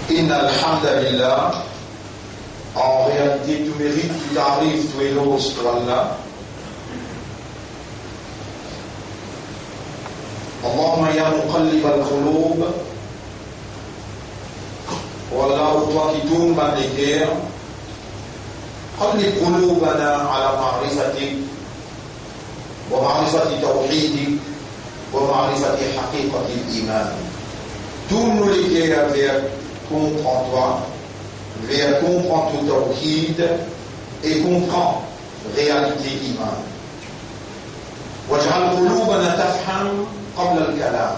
Inna alhamdulillah, en réalité, tu mérites, tu t'arrives, tu éloges, toi là. Allahumma ya muqallib al-qulub, voilà, toi qui tourne les cœurs, qallib qulubana ala ma'rifatik, wa ma'rifati tawhidik, wa ma'rifati haqiqati al-iman. Tourne les cœurs vers comprends toi, vers comprends tout tawhid et comprends réalité iman. Waj'al qulubana tafham qabla al-kalam.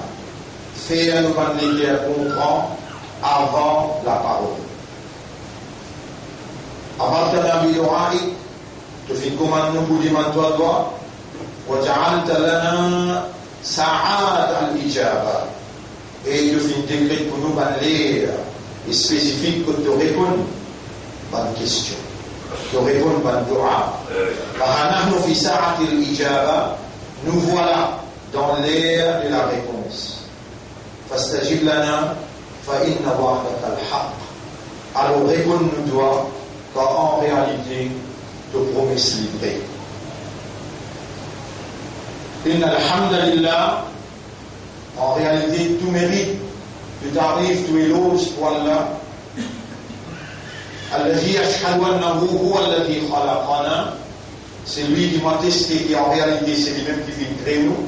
Fais-nous les cœurs comprendre avant la parole. أمرتنا بدعائك تفيدكم أن نقول من تودع وجعلت لنا ساعات الإجابة et tu fais intégrer pour nous l'air spécifique que tu réponds bonne question tu réponds bonne dua فنحن في ساعة الإجابة nous voilà dans l'ère de la réponse فاستجب لنا فإن وعدك الحق alors réponds-nous toi car en réalité te promesse livrée. Inna alhamdulillah, en réalité tout mérite, tu t'arrives, tu éloges pour Allah. Alladhi ashhadu annahu huwa alladhi khalaqana, c'est lui qui m'a testé, qui en réalité c'est lui-même qui fait créer nous.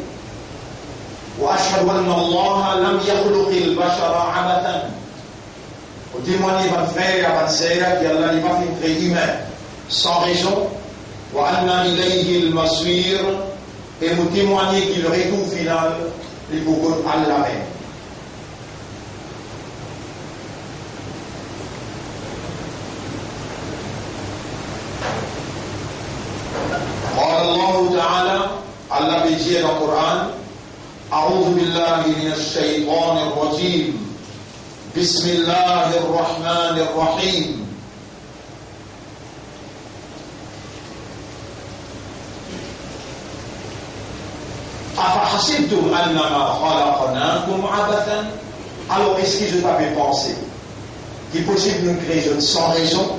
Wa ashhadu anna Allah lam yakhluqil bashara abathan. Pour témoigner votre frère, votre sœur, qu'Allah n'est pas fait créer humain sans raison. Wa anna ilayhi al-masir, et vous témoigner qu'il le retour final, les beaucoup Allah même. قال الله تعالى الله بيجي القرآن أعوذ بالله من الشيطان الرجيم بسم الله الرحمن الرحيم أفحسبتم أنما خلقناكم عبثا. Alors est-ce que je t'avais pensé qu'il est possible de nous créer sans raison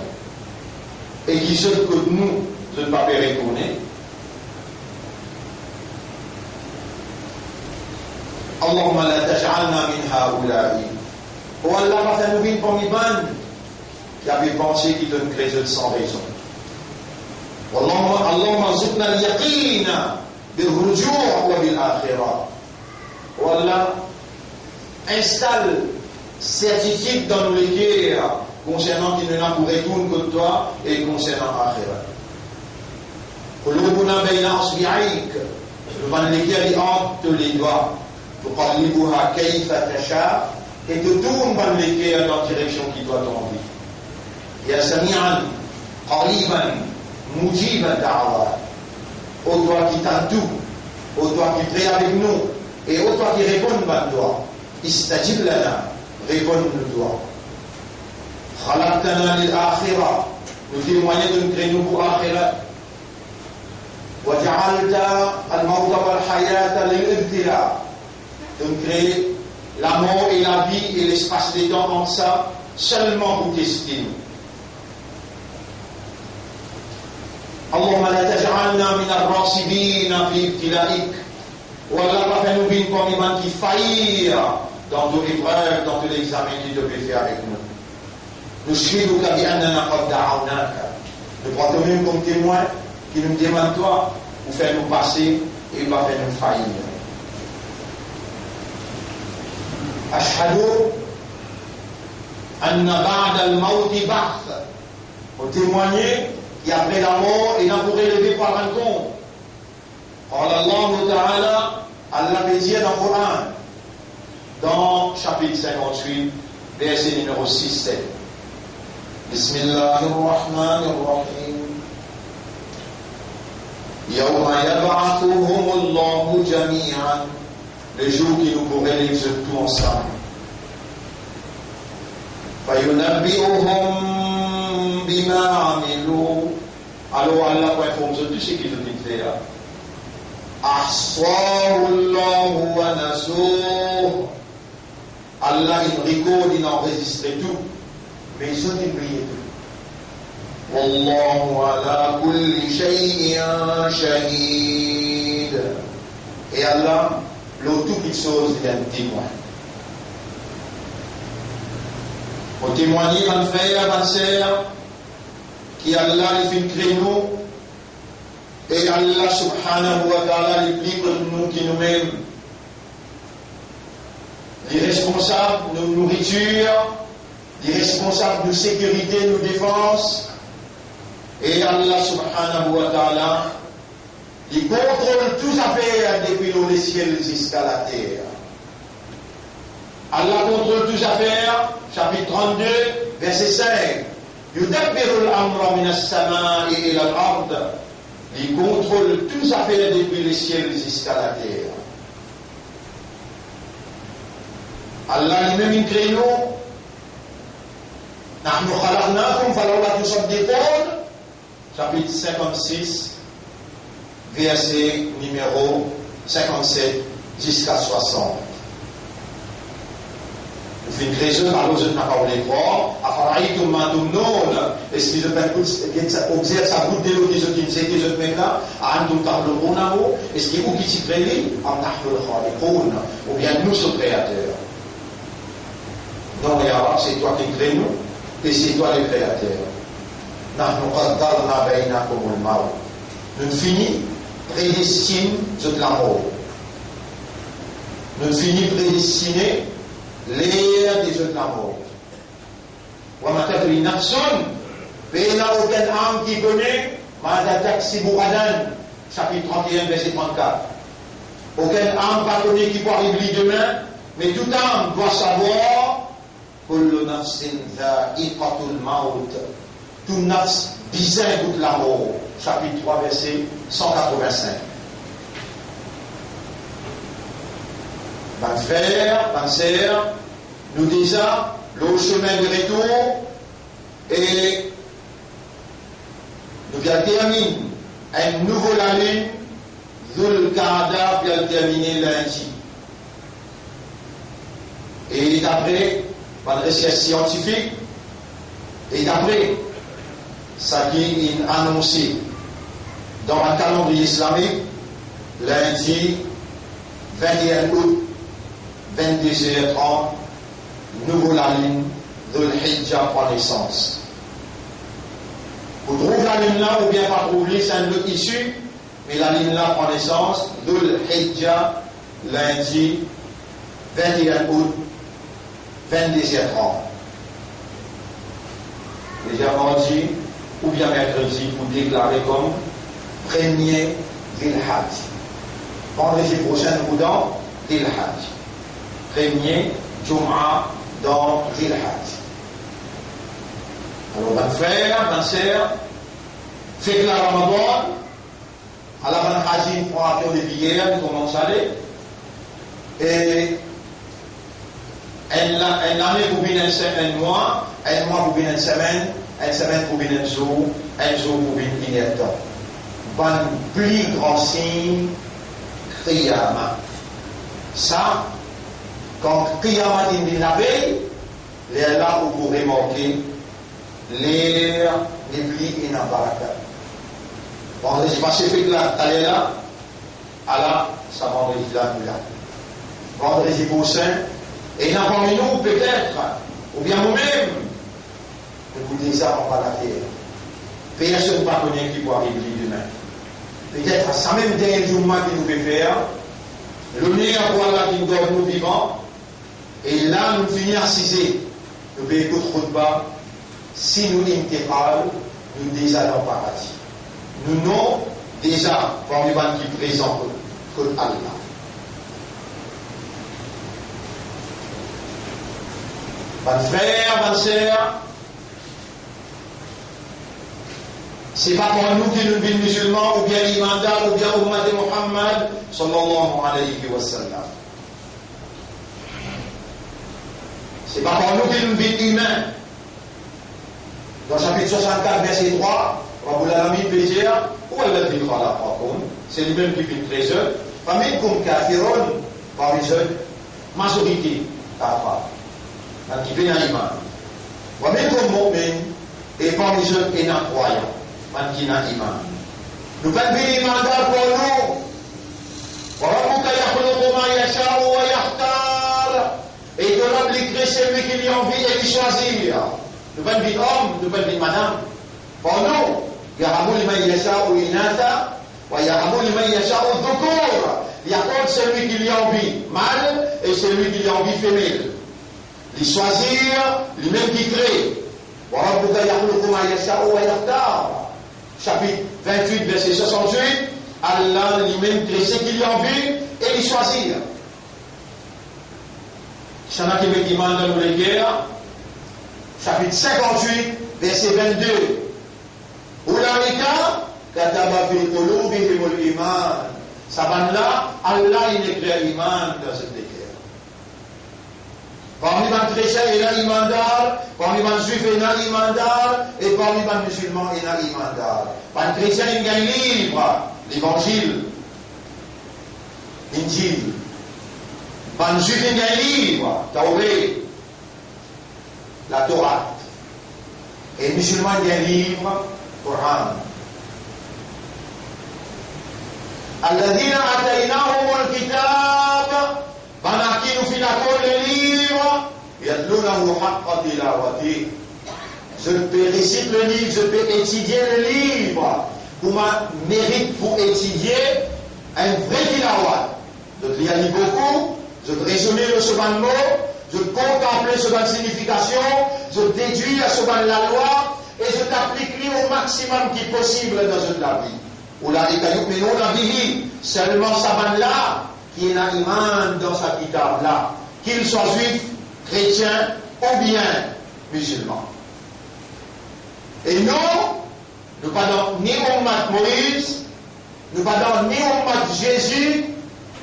et qu'il se que nous je ne pas retourner. Allahumma la taj'alna min ha'ula'i. Oh Allah, va faire nous vivre parmi ban qui avait pensé qu'il donne créer sans raison. Allahumma zidna al-yaqina bil-rujuu' wa bil-akhirah. Oh Allah, installe certitude dans nos cœurs concernant qu'il ne n'a pour retourner que toi et concernant l'akhirah. قلوبنا بين أصبعيك devant lesquels il entre les doigts تقلبها كيف تشاء et te tourne dans lesquels dans la direction qui doit tomber. يا سميعا قريبا مجيب الدعوات. Ô toi qui t'entoure, ô toi qui prie avec nous et ô toi qui réponds à toi. استجب لنا, réponds-nous toi. خلقتنا للآخرة, nous témoignons de nous créer nous pour l'آخرة. وجعلت الموت والحياة للابتلاء. Donc créer la mort et la vie et l'espace des temps comme ça seulement pour tester nous. Allahumma la taj'alna min ar-rasibin fi ibtila'ik. Ou Allah va faire nous vivre comme iman qui faillir dans toute épreuve, dans tout l'examen qu'il devait faire avec nous. Nous shhiduka bi annana qad da'awnaka. Nous prenons même comme témoin qui nous demande toi pour faire nous passer et va faire nous faillir. Ashhadu anna ba'da al-mawti ba'th. Pour témoigner qu'après la mort, il a pour élever par un compte. قال الله تعالى, Allah dit dans le Coran, dans chapitre 58, verset numéro 6-7. Bismillahirrahmanirrahim. Yawma yab'athuhumullahu jami'an. Le jour qui nous pourrait les tout ensemble. Fayunabbi'uhum bima amilu. Alors Allah va informer tout ce qu'ils ont fait là. Ahsahu Allahu wa nasuh. Allah il record, il enregistre tout, mais ils ont oublié tout. Wallahu ala kulli shay'in shahid. Et Allah, le tout qui chose, il est un témoin. Au témoigner, van frère, van sœur, qui Allah il fait créer nous, et Allah subhanahu wa ta'ala il plie pour nous qui nous-mêmes, les responsables de nourriture, les responsables de sécurité, de défense, et Allah subhanahu wa ta'ala il contrôle tout affaires depuis le ciel jusqu'à la terre. Allah contrôle tout affaires, chapitre 32, verset 5. Yudabbiru al-amra min as-sama'i ila al-ard. Il contrôle tout affaires depuis le ciel jusqu'à la terre. Allah lui-même crée nous. Nahnu khalaqnakum falawla tusaddiqun. Chapitre 56, verset numéro 57 jusqu'à 60. Vous faites raison, alors je n'ai pas parlé fort. Afaraïtum ma tumnoun. Est-ce que je peux observer sa goutte de l'eau qui se dit, je mets là, à Antum Tarlounaou. Est-ce que vous qui s'y créez, ou bien nous sommes créateurs? Non, mais alors c'est toi qui crée nous, et c'est toi le créateur. Nous finissons prédestine de la mort. Nous finissons prédestiner l'ère des jeux de la mort. Il n'y a aucune âme qui connaît chapitre 31, verset 34. Aucune âme pas connaît qui peut arriver demain, mais toute âme doit savoir que tout nafs bizarre toute la mort. Chapitre 3, verset 185. Ban frère, ban sœur, nous déjà le chemin de retour et nous bien terminer un nouveau année Dhul Qa'da bien terminé lundi. Et d'après une recherche scientifique, et d'après ça qui est annoncé dans le calendrier islamique, lundi 21 août 22h30, nouveau la ligne de l'Hijja prend naissance. Vous trouvez la ligne là ou bien pas trouver, c'est un autre issue, mais la ligne là prend naissance de l'Hijja lundi 21 août 22h30. Déjà mardi ou bien mercredi, vous déclarez comme premier Dhul Hajj. Vendredi prochain, nous dans Dhul Hajj. Premier Jum'a dans Dhul Hajj. Alors, mon frère, ma sœur, faites la Ramadan. À la fin de Hajj, on va faire des billets, nous commençons à aller. Et une année pour venir un mois pour venir une semaine pour venir un jour pour venir une temps. Bon, plus grand signe, Qiyamah. Ça, quand Qiyamah est la veille, c'est là où vous remarquez l'air n'est plus in baraka. Bon, je passe fait là, t'allez là, Allah, ça vendredi là, nous là. Vendredi prochain, et n'a parmi nous peut-être, ou bien nous-mêmes, écoutez ça, on va la terre. Personne ne va connaître qui peut arriver demain. Peut-être ça même dernier jour qui nous fait faire, le nez à voilà qui nous donne nous vivants, et là nous finissons assisés. Nous pouvons écouter trop de bas. Si nous intégral, nous déjà dans le paradis. Nous non déjà parmi les gens qui présentent que Allah. Mon frère, ma sœur, c'est pas pour nous qui nous sommes musulmans, ou bien l'imandal, ou bien Ummat de Muhammad, sallallahu alayhi wa sallam. C'est pas pour nous qui nous sommes humains. Dans le chapitre 64, verset 3, Rabbul Alamin peut dire, où est le c'est lui-même qui fait 13 heures. Famille comme kafirun, par les jeunes, majorité. kafar. Dan qui n'a iman. Wa minkum mu'min, et parmi eux, et non croyants. Man qui n'a iman. Nous pas de iman pour nous. Wa rabbuka yakhluqu ma yasha'u wa yakhtar. Et que l'homme lui crée celui qui lui envie et lui choisir. Nous pas de homme, nous pas de madame. Pour nous, yahabu liman yasha'u inatha, wa yahabu liman yasha'u dhukur. Il y a contre celui qui lui envie mâle et celui qui lui envie femelle. Il choisir, lui-même qui crée. Chapitre 28, verset 68. Allah lui-même crée ce qu'il lui envie et il choisir. Il y en a qui me demandent dans les guerres. Chapitre 58, verset 22. Oulaika kataba fi qulubihimul iman. Saban-là, Allah il écrit l'iman dans cette guerre. Parmi les chrétiens, il y a l'imandar, parmi les juifs, il y a l'imandar, et parmi les musulmans, il y a l'imandar. Parmi les chrétiens, il y a un livre, l'évangile, l'Injil. Parmi les juifs, il y a un livre, Tawré, la Torah. Et les musulmans, il y a un livre, Coran. الذين آتيناهم الكتاب بناكين في كل livre يتلونه حق تلاوته. Je peux réciter le livre, je peux étudier le livre pour ma mérite pour étudier un vrai tilawat. Je lis beaucoup, je raisonner le souvent mot, je contempler souvent signification, je déduis souvent la loi et je t'applique au maximum qui est possible dans la vie. Seulement Saban-là qui est un iman dans sa kitab-là, qu'il soit juif, chrétien ou bien musulman. Et nous pas dans ni Ummat Moïse, nous pas dans ni Ummat Jésus,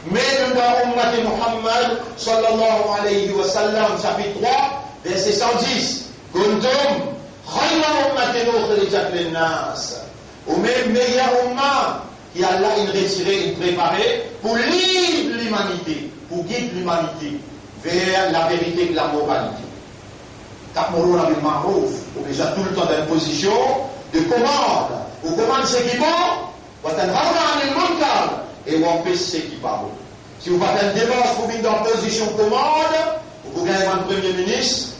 mais nous dans Ummat Muhammad sallallahu alayhi wa sallam, chapitre 3, verset 110. Kuntum khayra ummatin ukhrijat lin-nas. Ou même meilleur umma qui Allah il retiré, il préparé pour guider l'humanité, pour guider l'humanité vers la vérité de la moralité. Ta'muruna bil ma'ruf, ou déjà tout le temps dans une position de commande. Ou commande ce qui est bon, wa tanhauna 'anil munkar, et on empêche ce qui n'est pas bon. Si vous faites un débat pour venir dans une position de commande, vous gagnez un Premier ministre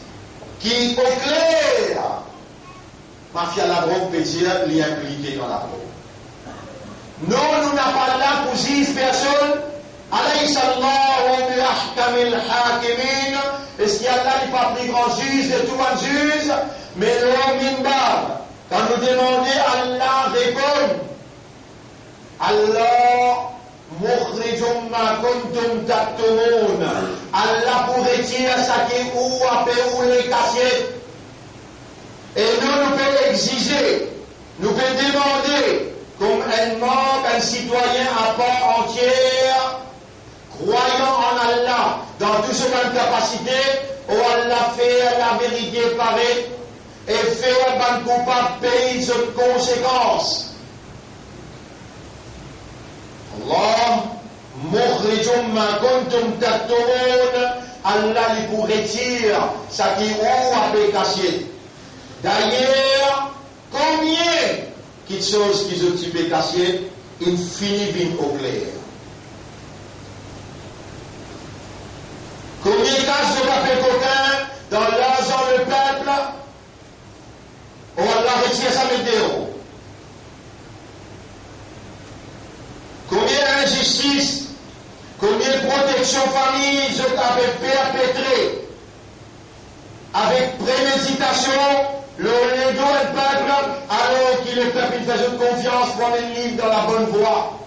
qui est au clair. Mafia la drogue peut dire l'y impliqué dans la drogue. Non, nous n'avons pas là pour 10 personnes. Alaysa Allahu bi ahkamil hakimin. Est-ce qu'Allah n'est pas plus grand juge de tout un juge? Mais le minbar, quand nous demandons, Allah répond. Allah mukhrijum ma kuntum taktumun. Allah pour retirer ça qui est où ou les cassettes. Et nous pouvons exiger, nous pouvons demander, comme un membre, un citoyen à part entière, croyant en Allah, dans toute son capacité, où Allah fait la vérité paraître, et fait un ban coupable payer de conséquences. Allah, mukhrijum ma kuntum taktumun, Allah lui pour retirer ça qui est où à payer caché. D'ailleurs, combien de choses qu'ils ont occupé caché, ils finissent bien au clair. Combien de cases de café coquin dans l'argent le peuple, on va retirer sa météo. Combien d'injustice, combien de protection famille ils ont perpétré avec préméditation. Le dos et le peuple, alors qu'il le peuple faisait confiance pour les livres dans la bonne voie.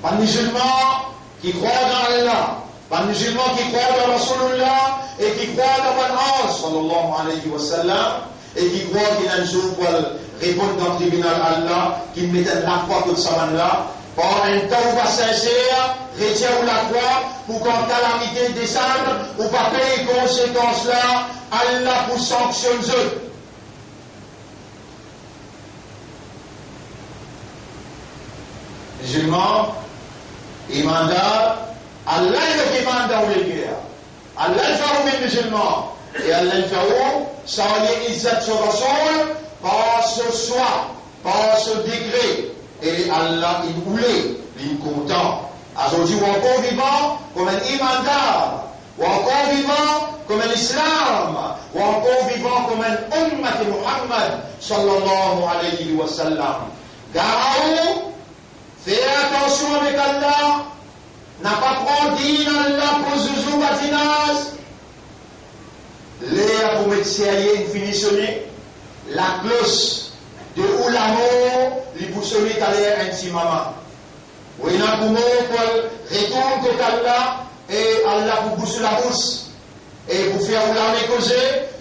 Pas de musulmans qui croient dans Allah, pas de musulmans qui croient dans Rasulullah et qui croient dans Muhammad sallallahu alayhi wa sallam et qui croient qu'il y a un jour pour répondre dans le tribunal Allah, qu'il mette la croix contre sa main là, par un tawba sincère, retient ou la croix, pour qu'en calamité descende, ou pas payer les conséquences là, Allah pour sanctionner eux. Musulmans, imandar, Allah le demande dans les guerres. Allah le fait aux musulmans. Et Allah le fait où? Ça y est, Izzat sur Rasoul, par ce soi, par ce degré. Et Allah, il voulait, il est content. Aujourd'hui, ou encore vivant comme un imandar, ou encore vivant comme un islam, ou encore vivant comme un ummat Muhammad, sallallahu alayhi wa sallam. Garaou, fais attention avec Allah, n'a pas prendre Allah pour Zouzou Batinaz. L'air pour mettre une finitionner, la cloche de où l'amour, les boussonner à l'air intimement. Oui, il y a pour retourne côté Allah et Allah pour boucher la bouche. Et pour faire la causer,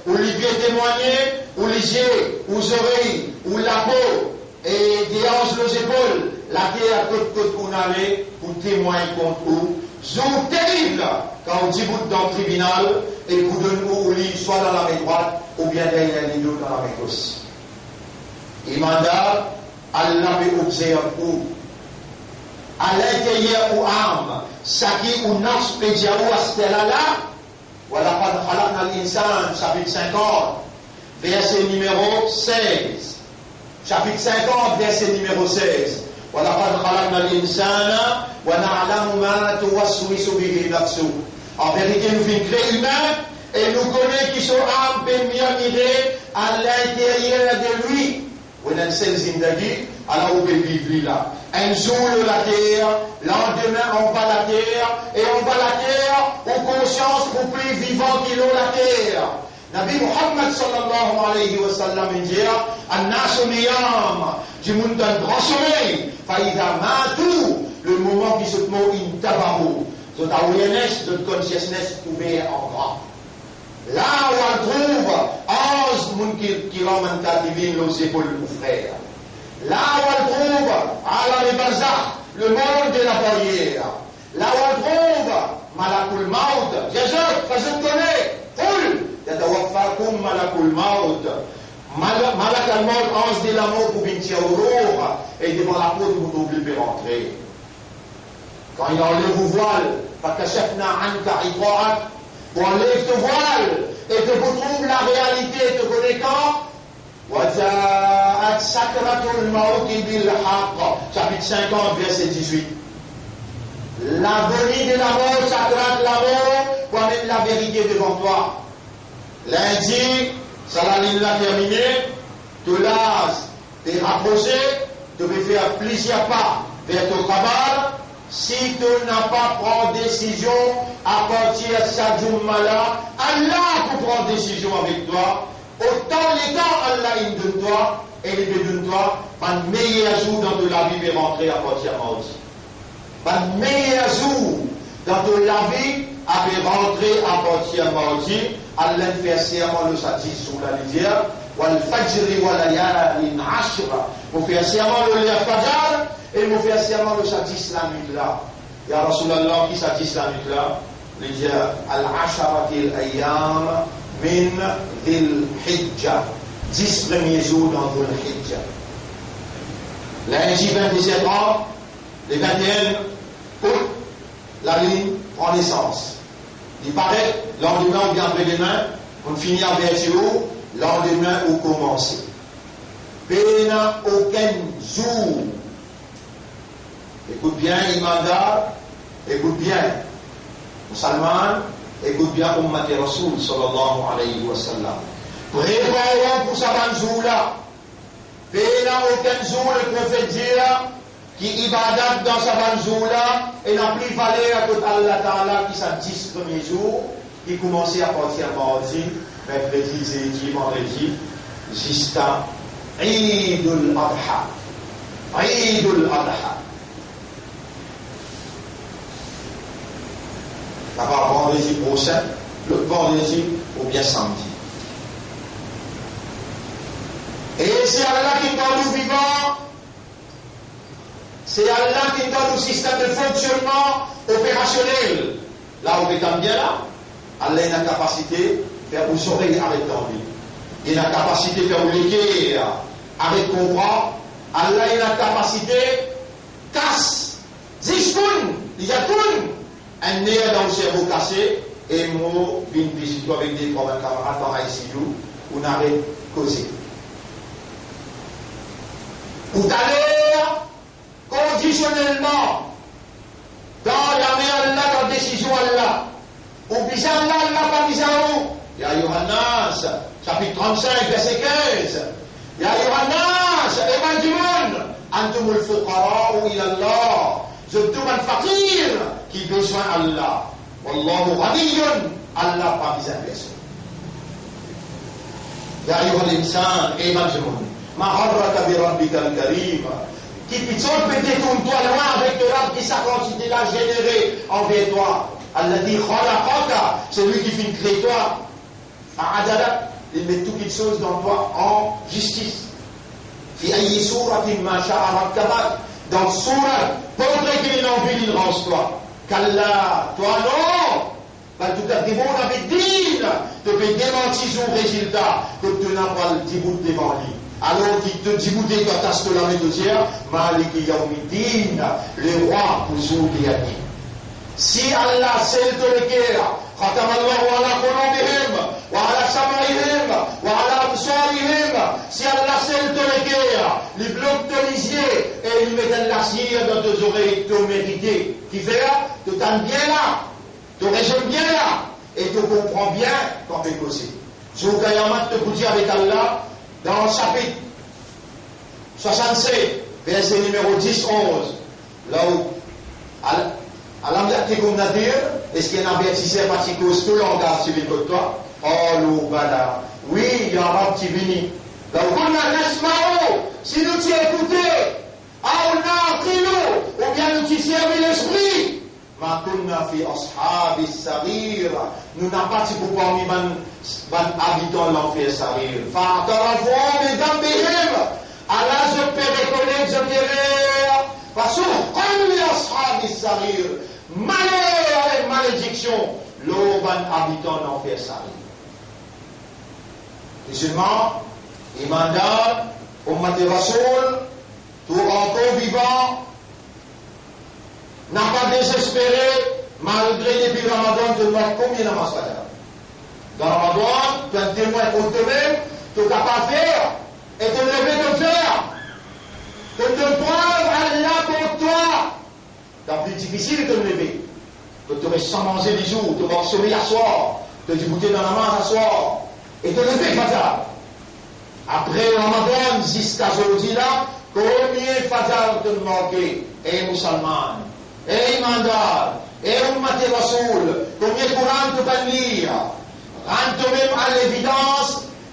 ou les pieds témoigner, ou les yeux, ou les oreilles, ou la peau, et des hanches les épaules, la terre côte qu'on allait pour témoigner contre vous. C'est terrible quand on dit vous dans le tribunal et vous donnez ou lit soit dans la main droite ou bien derrière les deux dans la main gauche. Et mandat, Allah peut observer où à l'intérieur ou âme, ça qui ou nafs pédia ou astela là, voilà pas khalaqna l'insan, chapitre 50, verset numéro 16. Chapitre 50, verset numéro 16. Voilà pas khalaqna l'insan, wa na'lamu ma tuwaswisu bihi nafsu. En vérité, nous sommes créés humains et nous connaissons qui sont âmes bien à l'intérieur de lui. On a une seule zindagi, alors on peut vivre là. Un jour la terre, lendemain on va la terre, et on va la terre aux consciences pour plus vivants qui l'ont la terre. Nabi Muhammad sallallahu alayhi wa sallam dit An-nasu niyam, du monde d'un grand sommeil, faïda matou, le moment qui se trouve in tabahu, the awareness, the consciousness ouvert en grand. Là où on trouve 11 monde qui ramènent divine aux épaules aux frères. Là où on trouve Allah le Barzakh, le monde de la barrière. Là où on trouve Malakul Maut, Jazak, Fazet connaît, Foul, Yatawaffakum Malakul Maut. Malakul Maut, ange de la mort pour Binti Aurora, et devant la porte, vous devez rentrer. Quand il enlève vos voiles, Fakashafna Anka Iqa'at, on enlève ton voile et que vous trouvez la réalité, te connaissant. Waja'at sakratul mawti bil haqq. Chapitre 50, verset 18. La venue de la mort, sakrat la mort, pour mettre la vérité devant toi. Lundi, Salalin l'a terminé, te lasse, t'es rapproché, tu peux faire plusieurs pas vers ton cabal. Si tu n'as pas pris décision à partir de cette journée-là, Allah peut prendre décision avec toi. Autant les temps Allah il donne toi et il donne toi, un meilleur jour dans de la vie est rentré à partir de mardi. Un meilleur jour dans de la vie est rentré à partir de mardi. Allah fait serment le satis sur la lisière. Wal fajri wa layalin ashra. Vous faites serment le fajr et vous faites serment le satis la nuit là. Ya Rasulallah qui satis la nuit là. Il dit al-asharatil ayyam min dhil hijja. 10 premiers jours dans dhil hijja. Lundi 27 ans, le 21 août, la ligne prend naissance. Il paraît, lendemain, on vient après demain, on finit à vertueux, lendemain, on commence. Pena aucun jour. Écoute bien, Imanda, écoute bien. Musulman, écoute bien, Ummat Rasoul, sallallahu alayhi wa sallam. Préparons pour ce jour-là. Pena aucun jour, le prophète dit, qui ibadat dans ce jour-là, et n'a plus valeur à tout Allah Ta'ala qui s'est 10 premiers jours, qui commençait à partir mardi, mercredi, jeudi, vendredi, jusqu'à Eidul Adha. Eidul Adha. D'abord vendredi prochain, le vendredi ou bien samedi. Et c'est Allah qui donne nous vivants. C'est Allah qui donne le système de fonctionnement opérationnel. Là où vous êtes bien là, Allah a la capacité de faire vos oreilles avec l'envie. Il a la capacité de faire vos l'équerre avec comprendre. Allah a la capacité casse, dispoun, il y a tout. un nerf dans le cerveau cassé, et moi, je viens visiter avec des camarades par ici, où on avait causé. Tout à l'heure, conditionnellement, dans la main Allah, dans la décision Allah, ou bien Allah, Allah, pas mis à où? Ya Yohannas, chapitre 35, verset 15. Ya Yohannas, Eman du monde, Antumul Fuqara ila Allah. Je demande fakir qui besoin Allah. Wallahu ghaniyun, Allah pas mis à personne. Ya Yohan l'insan, Eman du monde. Ma harraka bi rabbika al-karim. Qui personne peut détourner-toi loin avec le rab qui sa quantité l'a généré envers toi. Allah dit khalaqaka, c'est lui qui finit créer toi. A'adala, il met toutes les choses dans toi en justice. Fi ayyi suratin ma sha'a rakkabak. Dans surat, portrait qu'il est envie, il range toi. Kalla, toi non. Bah, tout à démon avec din, te fait démentir son résultat, que tu n'as pas le dibout devant lui. Alors qu'il te diboutait quand tu as ce la méthodière, Maliki Yawmiddin, le roi pour son gagner. Si Allah c'est le cœur, ختم الله على قلوبهم وعلى سمعهم وعلى أبصارهم. Si Allah scelle ton cœur, les blocs ton yeux et ils mettent la cire dans tes oreilles, tu mérites. Qui fait là? Tu t'aimes bien là, tu raisonnes bien là, et tu comprends bien quand tu es causé. Sur le Kayamat, tu peux dire avec Allah, dans le chapitre 67, verset numéro 10-11, là où Allah ya'tikum nadir, est-ce qu'il y a un avertisseur particulier tout le langage civil que toi? Oh bala, oui, ya Rab Tivini. Donc on a l'esmao, si nous t'y écouté, on a appris nous, ou bien nous t'y servi l'esprit. Ma kunna fi ashabi sarir, nous n'avons pas pour parmi les habitants de l'enfer sarir. Fa'tarafou bi dambihim, Allah je peux reconnaître, je dirais, parce que li ashabi sarir, malheur et malédiction, l'auban habitant de l'enfer sarir. Musulmans, imandal, ummat Rasoul, tout encore vivant, n'a pas désespéré, malgré depuis Ramadan, de voir combien de namaz fajar. Dans Ramadan, tu as un témoin contre toi-même, tu n'as pas faire, et tu lever de faire. Tu te prendre Allah pour toi. C'est plus difficile de te lever. Tu te restes sans manger les jours, tu vas sommeil à soir, tu te bouter dans la main à soir, et te lever fajar. Après Ramadan, jusqu'à aujourd'hui là, combien fajar te manquer, et musulman? Et imandar, et ummat Rasoul, combien Coran tu peux lire? Rends toi-même à l'évidence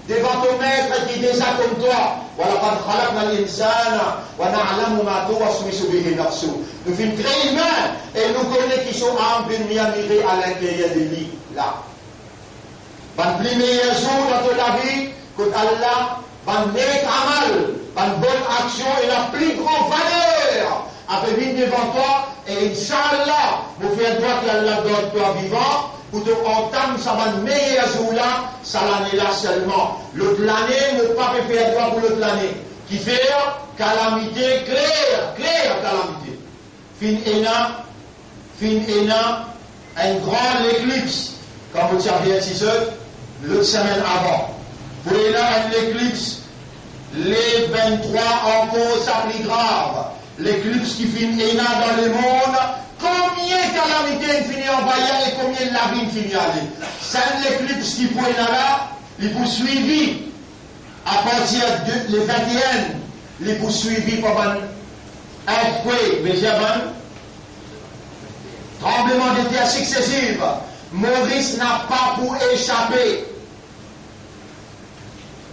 devant ton maître qui est déjà comme toi. وَلَقَدْ خَلَقْنَا الْإِنسَانَ وَنَعْلَمُ مَا تُوَسْوِسُ بِهِ نَفْسُهُ. Nous sommes très humains et nous connaissons qui sont en bien à l'intérieur de lui. Là. Ban plus meilleur jour dans ta vie que Allah, ban nek amal, ban bonne action et la plus grande valeur à venir devant toi. Et Inch'Allah, vous faites droit qu'Allah donne toi vivant, pour te entendre ça va meilleur jour là, ça l'année là seulement. L'autre année, ne pas faire droit pour l'autre année. Qui fait calamité, claire calamité. Fin ena, un grand éclipse, comme vous savez, l'autre semaine avant. Pour là, un éclipse, les 23 encore, ça plus grave. L'éclipse qui finit dans le monde, combien de calamités finit en vaillant et combien de labyrinthes finit à aller. C'est l'éclipse qui pointe là, il poursuivi à partir de le 21, il poursuivi par un earthquake, mais j'ai tremblement de terre successif. Maurice n'a pas pour échapper.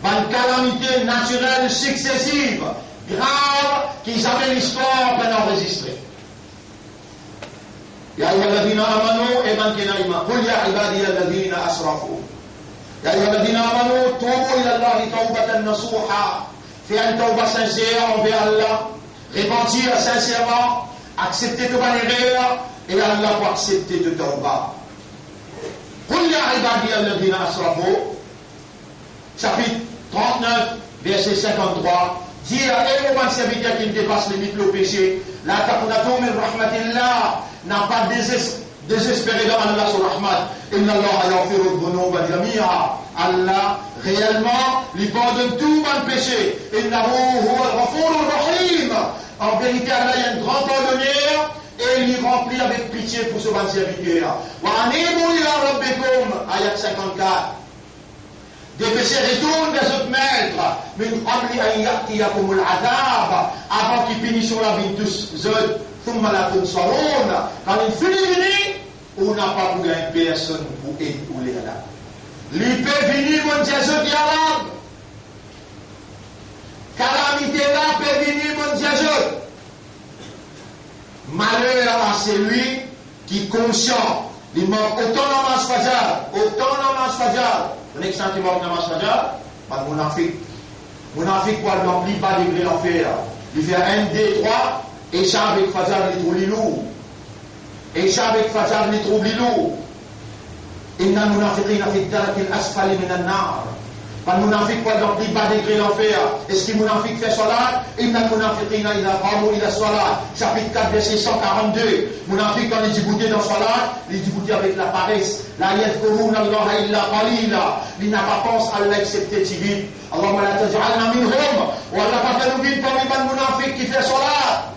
Une calamité naturelle successive. Grave qui jamais l'histoire peut enregistrer. يا أيها الذين آمنوا إيمان كنا قل يا عبادي الذين أسرفوا يا أيها الذين آمنوا توبوا إلى الله توبة نصوحا faire une tauba sincère envers Allah, repentir sincèrement, accepter de bonne erreur et Allah pour accepter de tauba. قل يا عبادي الذين أسرفوا chapitre 39 verset 53. Dire, et au serviteur qui ne dépasse les limites le péché, la taqunatum min rahmatillah, n'a pas désespérer dans Allah sur Rahmat. Inna Allah yaghfiru dhunuba jami'a. Allah, réellement, lui pardonne tout mal péché. Innahu huwa al-ghafurur rahim. En vérité, Allah est un grand pardonneur et il remplit avec pitié pour ce bon serviteur. Wa anibu ila rabbikum, ayat 54. Dépêchez, retourne vers votre maître. Min qabli an ya'tiyakumul adab. Avant qu'il finisse sur la vie tous autres. Thumma la tunsarun. Quand il finit, on n'a pas pour gagner personne pour épouler là. Lui peut venir, mon Dieu, ce dialogue. Calamité là peut venir, mon Dieu. Malheur à celui qui est conscient. Il manque autant namaz fajar, autant namaz fajar. Vous n'êtes pas mort namaz fajar, pas de monafik. Monafik, quoi, il n'oublie pas de degrés l'enfer. Il fait 1, 2, 3, et ça avec fajar, il trouve l'ilou. Et ça avec fajar, il trouve l'ilou. Inna munafiqina fi darki al-asfali min an-nar. Pas de monafik, quoi, il n'oublie pas de degrés l'enfer. Est-ce qu'il monafik fait salat? Inna munafiqina ila qamu ila salat. Chapitre 4, verset 142. Monafik, quand il dit goûter dans salat, il dit goûter avec la paresse. La yadhkuruna Allah illa qalila. Il n'a pas pensé à Allah excepté Tivit. Allahumma la taj'alna minhum. Ou Allah pas fait nous vivre parmi les monafik qui fait salat.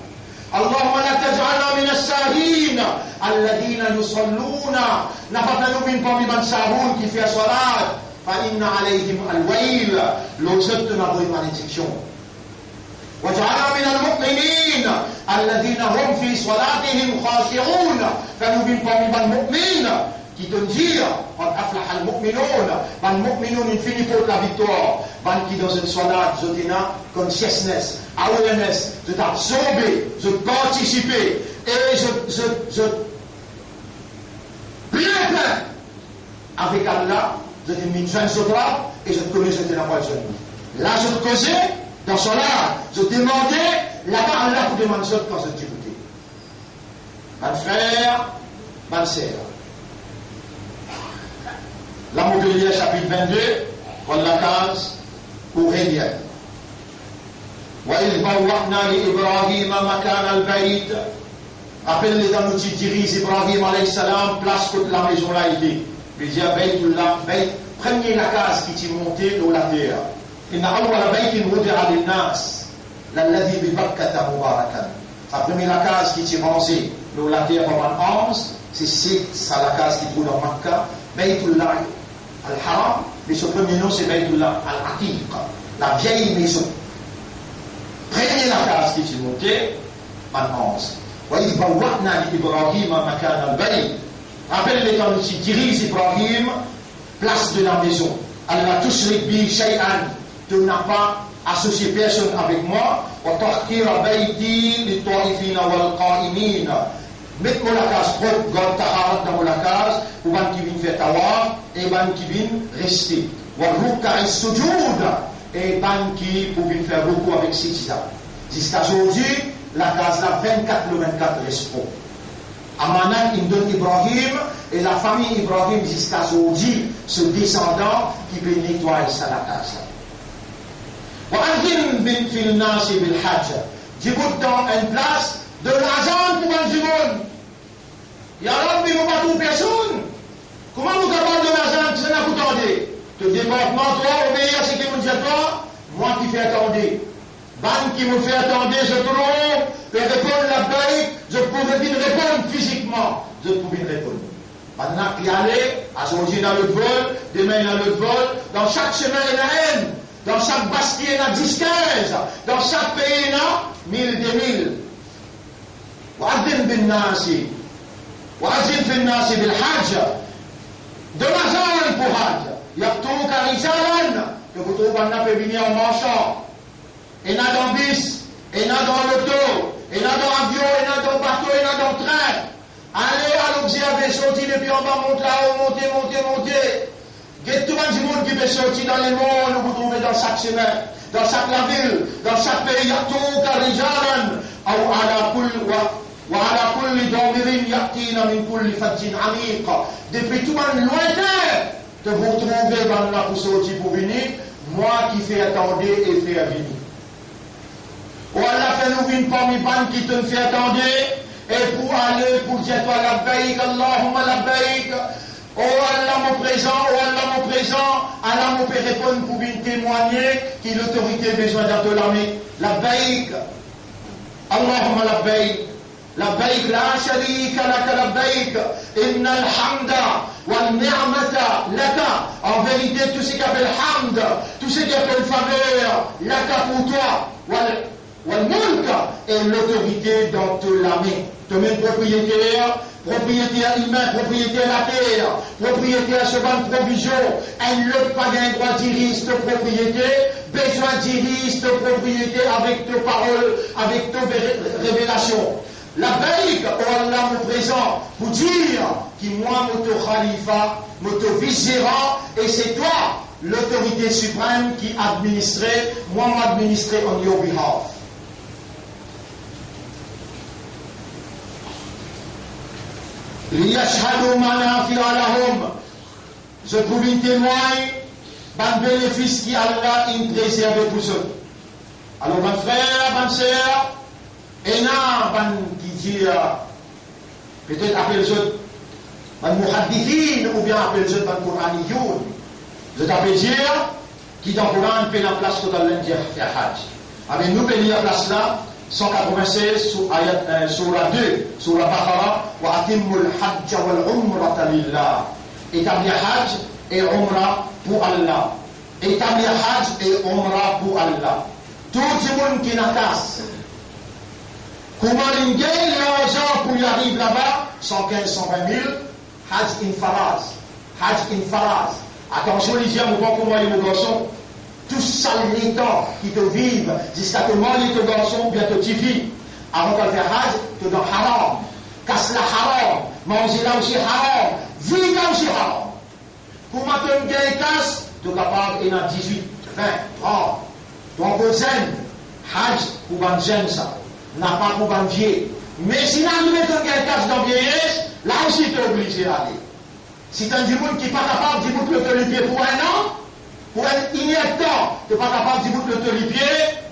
Allahumma la taj'alna min as-sahin. Alladhina yusalluna. N'a pas fait nous vivre parmi les sahoun qui fait salat. فإن عليهم الويل لو زدتنا بالمالديكشن وجعلنا من المؤمنين الذين هم في صلاتهم خاشعون فنبين parmi المؤمنين qui te dire قد أفلح المؤمنون المؤمنون finit pour la victoire qui dans une salat zotina consciousness awareness de t'absorber de participer et je bien avec Allah. Je te mis jeune sotra et je te connais, je te n'ai pas jeune. Là, je te causais, dans ce là, je demandais, là-bas, Allah pour demander ça quand je t'écoutais. Mon frère, ma sœur. La mobilier, chapitre 22, pour la case, pour Rélier. وإذ بوأنا لإبراهيم مكان البيت. Rappelle les dans l'outil dirige Ibrahim alayhi salam, place toute la maison là été. Il dit à Baytullah, premier la case qui t'est montée dans la terre. Inna awwala baytin wudi'a lin-nas lalladhi bi Bakkata mubarakan. La première case qui t'est montée dans la terre pendant 11, c'est ça la case qui trouve dans Makkah, Baytullah al-Haram, mais son premier nom c'est Baytullah al-Atiq, la vieille maison. Première la case qui t'est montée pendant 11. Wa idh bawwa'na li Ibrahima makana al-bayt. Rappelle-les quand il dirige Ibrahim, place de la maison. Allah tushrik bi shay'an. Tu n'as pas associé personne avec moi. Wa tahkira bayti li ta'ifina wal qa'imin. Mets-moi la case propre, garde ta harat dans la case, ou ban qui vient faire tawaf, et ban qui vient rester. Wa ruk'a sujud, et ban qui pour venir faire beaucoup avec sijda. Jusqu'à aujourd'hui, la case là 24 le 24 reste. Amanat, il donne Ibrahim et la famille Ibrahim jusqu'à aujourd'hui, ce descendant qui peut nettoyer ça la case. وأذن في الناس بالحج. Djibout dans une place de l'argent pour un Djibout. Ya Rabbi, nous pas tout personne. Comment nous avons de l'argent qui s'en a coûté? Le département, toi, obéir à ce qui nous dit toi, moi qui fais attendre. Ban qui me fait attendre, je trouve, et répondre la baille, je pouvais bien répondre physiquement. Je pouvais répondre. Maintenant, il y aller, aujourd'hui dans le vol, demain dans le vol, dans chaque chemin il y en a un, dans chaque basque il y en a 10, 15, dans chaque pays il y en a 1000, 2000. وأذن بالناس وأذن في الناس بالحج. De l'argent pour Hajj. يقتلوك رجالا, que vous trouvez maintenant peut venir en marchant. Il y en a dans bus, il y en a dans l'auto, il y en a dans l'avion, il y en a dans le bateau, il y en a dans le train. Allez à l'objet avec sorti depuis en bas, monte là-haut, montez. Il y a tout le monde qui peut sortir dans les mondes, vous trouvez dans chaque chemin, dans chaque ville, dans chaque pays. يَقْتُوكَ رِجَالًا أَوْ عَلَى كُلِّ ضَامِرٍ يَأْتِينَ مِنْ كُلِّ فَجٍّ عَمِيقٍ. Depuis tout un lointain, que vous trouvez dans la pour sortir pour venir, moi qui fais attendre et faire venir. Ou Allah fait nous une parmi ban qui te fait attendre, et pour aller, pour dire toi labbaïk, Allahumma labbaïk, oh Allah mon présent, oh Allah mon présent, Allah mon peut répondre pour bien témoigner que l'autorité a besoin d'atteler labbaïk, Allahumma labbaïk. لبيك لا شريك لك لبيك إن الحمد والنعمة لك. En vérité, tout ce qui appelle hamd, tout ce qui appelle faveur, laka pour toi, wal mulk, et l'autorité dans la main. Tu mets propriétaire, propriété à l'humain, propriété à la terre, propriété à ce banc de provision, un autre pas d'un droit dirige de propriété, besoin dirige de propriété avec tes paroles, avec tes révélations. La baïque, oh Allah me présent, pour dire que moi, mon khalifa, mon vice-gérant, et c'est toi, l'autorité suprême qui administrait, moi m'administrer on your behalf. Liyashhadu manafi'a lahum. Je pouvais témoigner d'un bénéfice qui Allah a préservé pour eux. Alors, mon frère, ma soeur, et non, qui dit, peut-être appelle les autres, les muhaddithin, ou bien appelle les autres, les Qur'aniyoun. Je t'appelle dire, qui dans le Coran, peut la place que dans l'Indien fait Hajj. Avec nous, peut la place là, 196, sur la 2, sur la Baqara, wa atimmul hajj wal umrata lillah. Établir Hajj et Umrah pour Allah. Établir Hajj et Umrah pour Allah. Tout le monde qui n'a casse. Comment il gagne l'argent pour y arriver là-bas, 115, 120 000, Hajj in Faraz. Hajj in Faraz. Attention les gens, vous voyez comment les garçons, tout ça les temps qui te vivent, jusqu'à que moi les garçons, bientôt tu vis. Avant de faire Hajj, tu es dans haram. Casse la haram. Manger là aussi haram. Vivre là aussi haram. Comment tu gagnes casse, tu es capable d'être à 18, 20, 30. Donc au zen, Hajj pour ban zen ça. N'a pas pour ban vieux. Mais si tu mets ton casse dans vieillesse, là aussi tu es obligé d'aller. Si tu as du monde qui n'est pas capable de dire que le pied pour un an, pour un inactant, tu n'es pas capable de dire que le pied,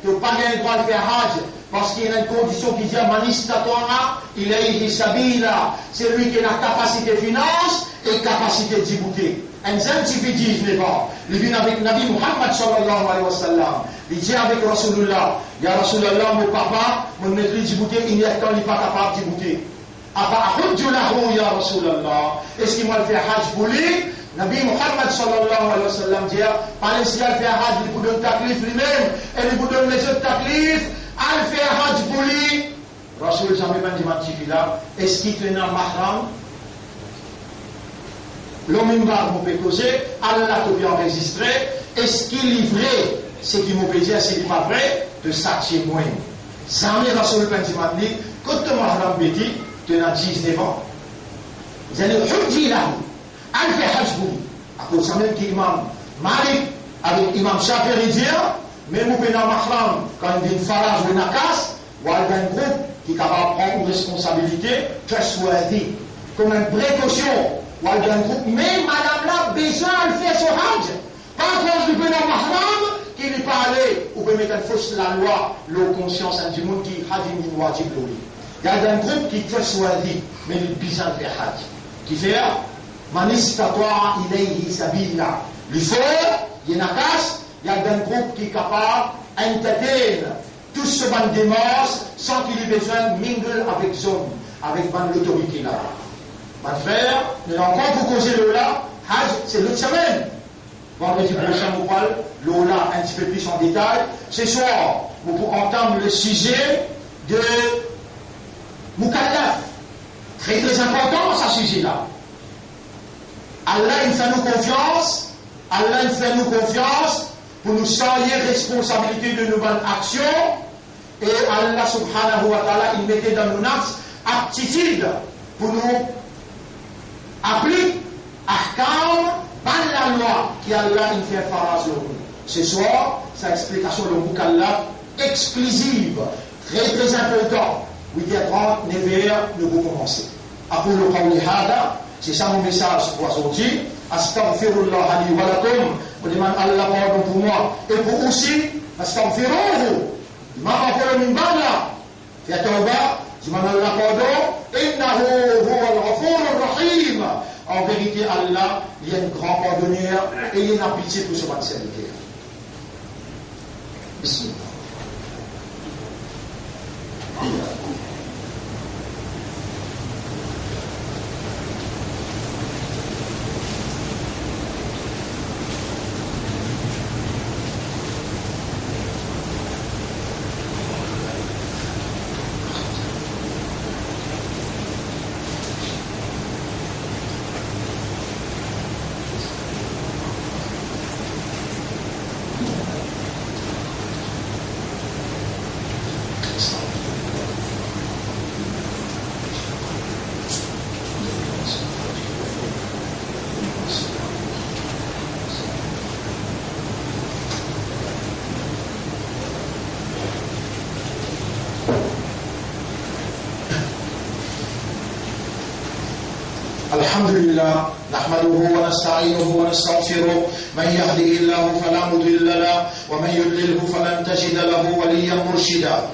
tu n'as pas le droit de faire Hajj. Parce qu'il y a une condition qui dit Manistatona, il est Sabila. C'est lui qui a la capacité finance et capacité de débouter. Un scientifique dit, je n'ai pas. Il vient avec Nabi Muhammad sallallahu alayhi wa sallam. Il dit avec Rasulullah, il y a Rasulullah, mon papa, mon maître débouter, il n'est pas capable de débouter. Ya Rasulallah, est-ce qu'il m'a fait Hajj pour lui? Nabi Muhammad sallallahu alayhi wa sallam dit, pas s'il a fait Hajj, il vous donne taklif lui-même, et il vous donne les autres taklifs, il fait Hajj pour lui. Rasul jamais dit, là, est-ce qu'il est un mahram? L'homme va me causer, Allah te bien enregistré, est-ce qu'il est vrai? Ce qui me peut dire, c'est pas vrai, de ça c'est moins. Jamais Rasul dit, quand tu mahram béti, tu as 19 ans. Vous allez hujji là, il fait Hajj pour lui. À cause de même qu'Imam Malik, avec Imam Shafi'i dit, même au Bénin Mahram, quand il y a une farage ou une casse, ou il y a un groupe qui est capable de prendre une responsabilité, trustworthy, comme une précaution, ou il y a un groupe, mais madame là, besoin de faire son Hajj. Pas à cause du Bénin Mahram, qui n'est pas allé, ou peut mettre une fausse la loi, l'eau conscience du monde qui a dit une wajib lui. Il y a un groupe qui est trustworthy, mais il a besoin de faire Hajj. Qui fait, Manistatoa ilayhi sabila. Il faut, il y a une casse, il y a un groupe qui est capable d'entertainer tout ce band de morts sans qu'il ait besoin de mingle avec zone, avec l'autorité là. Ma frère, nous avons encore pour causer l'Ola, Hajj, c'est l'autre semaine. Vendredi prochain, nous parlons l'Ola un petit peu plus en détail. Ce soir, nous pourrons entendre le sujet de Mukallaf. Très très important ce sujet-là. Allah il fait nous confiance, Allah il fait nous confiance pour nous charger responsabilité de nos bonnes actions et Allah subhanahu wa ta'ala il mettait dans nos nafs aptitude pour nous appliquer ahkam par la loi qui Allah il fait farage sur nous. Ce soir, c'est l'explication de Mukallaf exclusive, très très important. 8h30, 9h, nous vous commencer. أقول قولي هذا c'est ça mon message pour aujourd'hui. Astaghfirullah li wa lakum. On demande Allah pardon pour moi et pour aussi astaghfiruhu. Ma rapport min bala. Fait tawba demande Allah pardon, innahu huwa al-ghafur ar-rahim. En vérité, Allah, il y a un grand pardonneur et il y a une pitié pour ce bon serviteur. Bismillah. الحمد لله نحمده ونستعينه ونستغفره من يهده الله فلا مضل له ومن يضلله فلن تجد له وليا مرشدا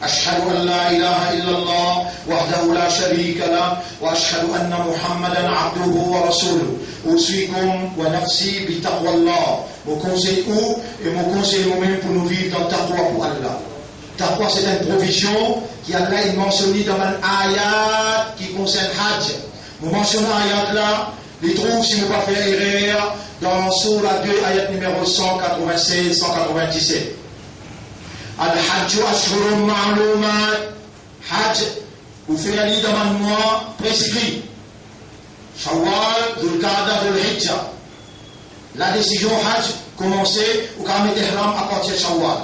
أشهد أن لا إله إلا الله وحده لا شريك له وأشهد أن محمدا عبده ورسوله أوصيكم ونفسي بتقوى الله. Mon conseil et mon conseil moi-même pour nous vivre dans taqwa pour Allah. Taqwa c'est une provision qui Allah est mentionné dans un ayat qui concerne Hajj. Nous mentionnons ayat là, les trouve si nous ne pas faire erreur dans Surah 2, ayat numéro 196-197. Al-Hajj ashhurun ma'lumat. Hajj, vous faites aller dans un mois prescrit. Shawwal, Dhul Qa'dah, Dhul Hijjah. La décision Hajj commençait au Kamet Ihram à partir de Shawwal.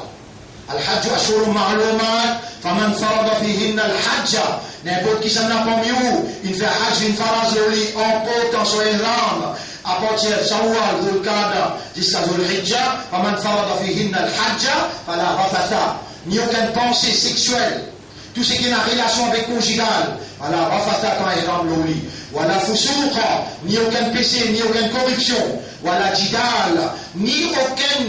Al-Hajj ashhurun ma'lumat. Faman farada fihinna al-Hajj. N'importe qui s'en a parmi vous, il fait Hajj, une phrase de lit en portant son ihram à partir de Shawwal, Dhul Qa'dah jusqu'à Dhul Hijjah. Faman farada fihinna al-Hajj fala rafatha. Ni aucune pensée sexuelle. Tout ce qui est en relation avec conjugal. Voilà, rafatha quand ihram le lit. Voilà, fusuqa. Ni aucun péché, ni aucune corruption. Voilà, jidal. Ni aucun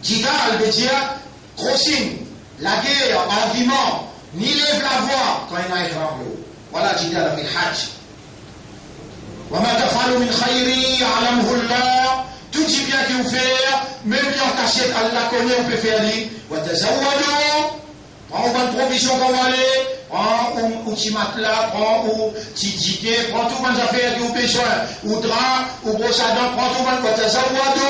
jidal veut dire crossing. La guerre, argument. Ni lève la voix quand il y a un ihram. Voilà, jidal fil hajj. Wa ma taf'alu min khayri ya'lamuhu Allah. Tout ce bien que vous faites, même en cachette, Allah connaît, on peut faire dit. Wa tazawwadu. Prends une provision qu'on va aller. Prends un petit matelas, prends un petit ticket, prends tout les affaires que vous avez besoin. Ou drap, ou brosse à dents, prends tout le monde. Wa tazawwadu.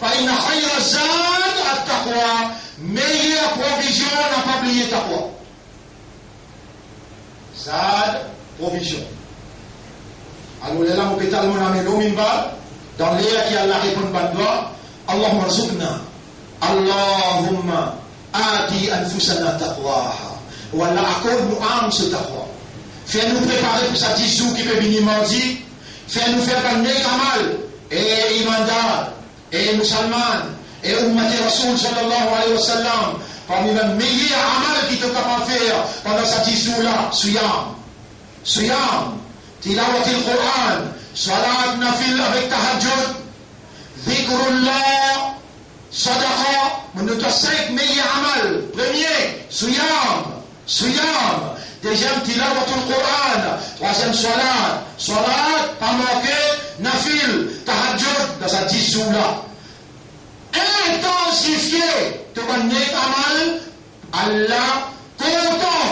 Fa inna khayra zad at-taqwa. Meilleure provision, n'a pas oublié taqwa. Zad, provision. Alors là, on peut tellement amener l'eau minbar, dans l'air qui a la réponse par doigt, Allahumma rzuqna, Allahumma ati anfusana taqwaha. Ou Allah accorde nous âme ce taqwa. Fais-nous préparer pour sa 10 jours qui peut venir mardi. Fais-nous faire un kamal, et imandar, et musulman, et ummati Rasoul sallallahu alayhi wa sallam. Parmi les meilleurs amal qui te capable de faire pendant ces 10 jours-là, Suyam, Tilawat al-Quran, Salat Nafil avec Tahajjud, Dhikrullah, Sadaqa, nous avons 5 meilleurs amal. Premier, Suyam. Deuxième, Tilawat al-Quran. Troisième, Salat, pas manquer, Nafil, Tahajjud, dans ces 10 jours-là. Intensifier te connaître amal, Allah content.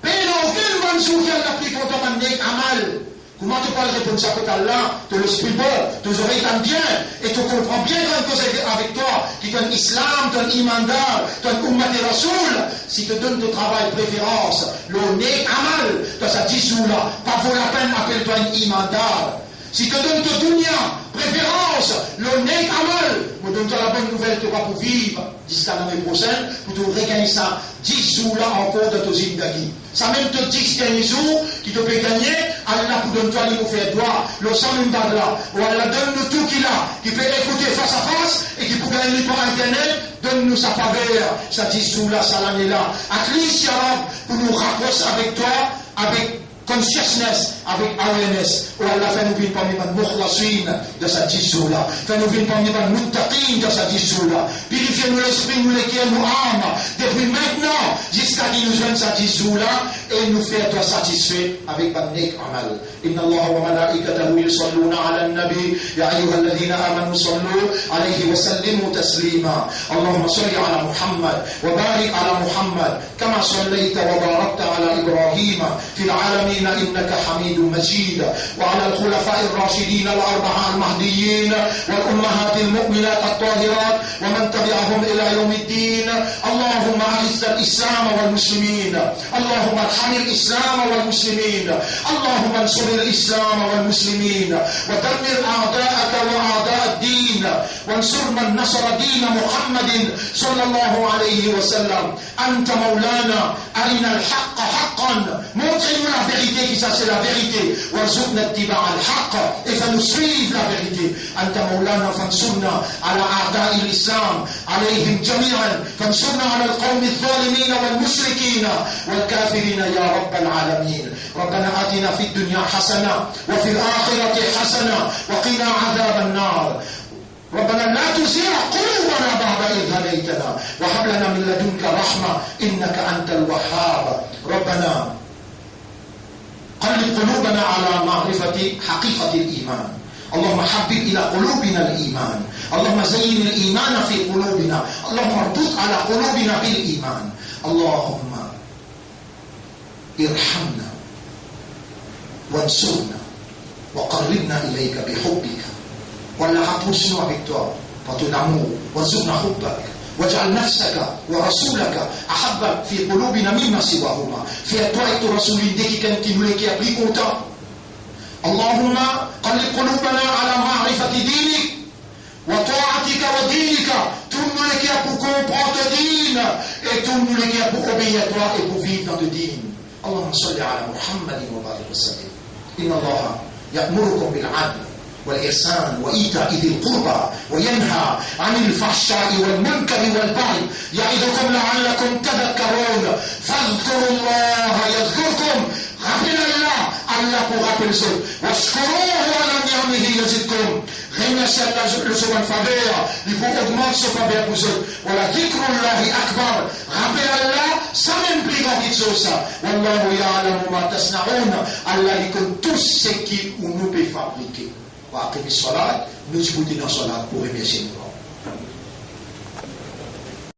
Père aucune bonne chose qui a pris content connaître amal. Comment tu parles de ça que Allah, tu l'esprit bon, tes oreilles t'en bien, et tu comprends bien quand tu es avec toi, qui donne islam, donne imandar, donne ummati rasoul, si tu donnes ton travail préférence, le nek amal, dans sa 10 jours là, pas vaut la peine, appelle-toi un imandar. Si tu donnes ton dunya, préférence, le nek amal, me donne-toi la bonne nouvelle, tu vas pour vivre jusqu'à l'année prochaine, pour te regagner ça 10 jours là encore de ton zindagi. Ça même te 10 derniers jours qui te peut gagner, Allah pour donner-toi les faire droit, le sang même là, ou Allah donne-nous tout qu'il a, qui peut écouter face à face, et qui peut gagner par internet, donne-nous sa faveur, ça 10 jours là, ça l'année là. At least, ya Rab, pour nous rapprocher avec toi, avec consciousness, avec awareness. Oh Allah, fais-nous vivre parmi les mukhlasin de sa tissu-là. Fais-nous vivre parmi les muttaqin de sa tissu-là. Purifiez-nous l'esprit, nous l'équipe, nous âme. Depuis maintenant, jusqu'à ce que nous joignent sa tissu-là, et nous faire toi satisfait avec un nek amal. Inna Allah wa malaikatahu yusalluna ala nabi ya ayyuhalladhina amanu sallu alayhi wa sallimu taslima. Allahumma salli ala Muhammad wa barik ala Muhammad kama sallaita wa barakta ala Ibrahim fil alamin innaka Hamidum Majid wa ala al-khulafa'i ar-rashidin al-arba'a al-mahdiyyin wal ummahat al-mu'minat at-tahirat wa man tabi'ahum ila yawm الدين. اللهم أعز الإسلام والمسلمين. اللهم ارحم الإسلام والمسلمين. اللهم انصر الإسلام والمسلمين ودمر أعداءك وأعداء الدين وانصر من نصر دين محمد صلى الله عليه وسلم. أنت مولانا أرنا الحق حقا montre-nous la vérité qui ça c'est la vérité وارزقنا اتباع الحق et fais-nous suivre la vérité. أنت مولانا فانصرنا على أعداء الإسلام عليهم جميعا فانصرنا على القوم الظالمين والمشركين والكافرين يا رب العالمين. ربنا آتنا في الدنيا حسنة وفي الآخرة حسنة وقنا عذاب النار. ربنا لا تزغ قلوبنا بعد إذ هديتنا وهب لنا من لدنك رحمة إنك أنت الوهاب. ربنا قلب قلوبنا على معرفة حقيقة الإيمان. اللهم حبب إلى قلوبنا الإيمان. اللهم زين الإيمان في قلوبنا. اللهم اربط على قلوبنا بالإيمان. اللهم ارحمنا وانصرنا وقربنا إليك بحبك. ولا rapproche-nous avec toi par ton amour. وارزقنا حبك واجعل نفسك ورسولك أحب في قلوبنا مما سواهما. في toi et ton رسول dès qu'il nous est plus content. اللهم قلب قلوبنا على معرفة دينك وطاعتك ودينك. Tourne-nous les cœurs pour comprendre ton dîne et tourne-nous les cœurs pour obéir à toi et pour vivre dans ton dîne. اللهم صل على محمد وبارك وسلم. إن الله يأمركم بالعدل والإحسان وإيتاء ذي القربى وينهى عن الفحشاء والمنكر والبغي يعظكم لعلكم تذكرون. فاذكروا الله يذكركم. Rappelez Allah, Allah pour rappeler ça. واشكروه على نعمه يزدكم. Remerciez Allah le second faveur, il vous augmente ce faveur pour vous. Voilà, ذكر الله أكبر. Rappelez Allah, ça même plus grand que ça. والله يعلم ما تصنعون. Allah il connaît tout ce qui nous peut fabriquer. وأقم الصلاة. Nous discutons dans la salat pour remercier nous.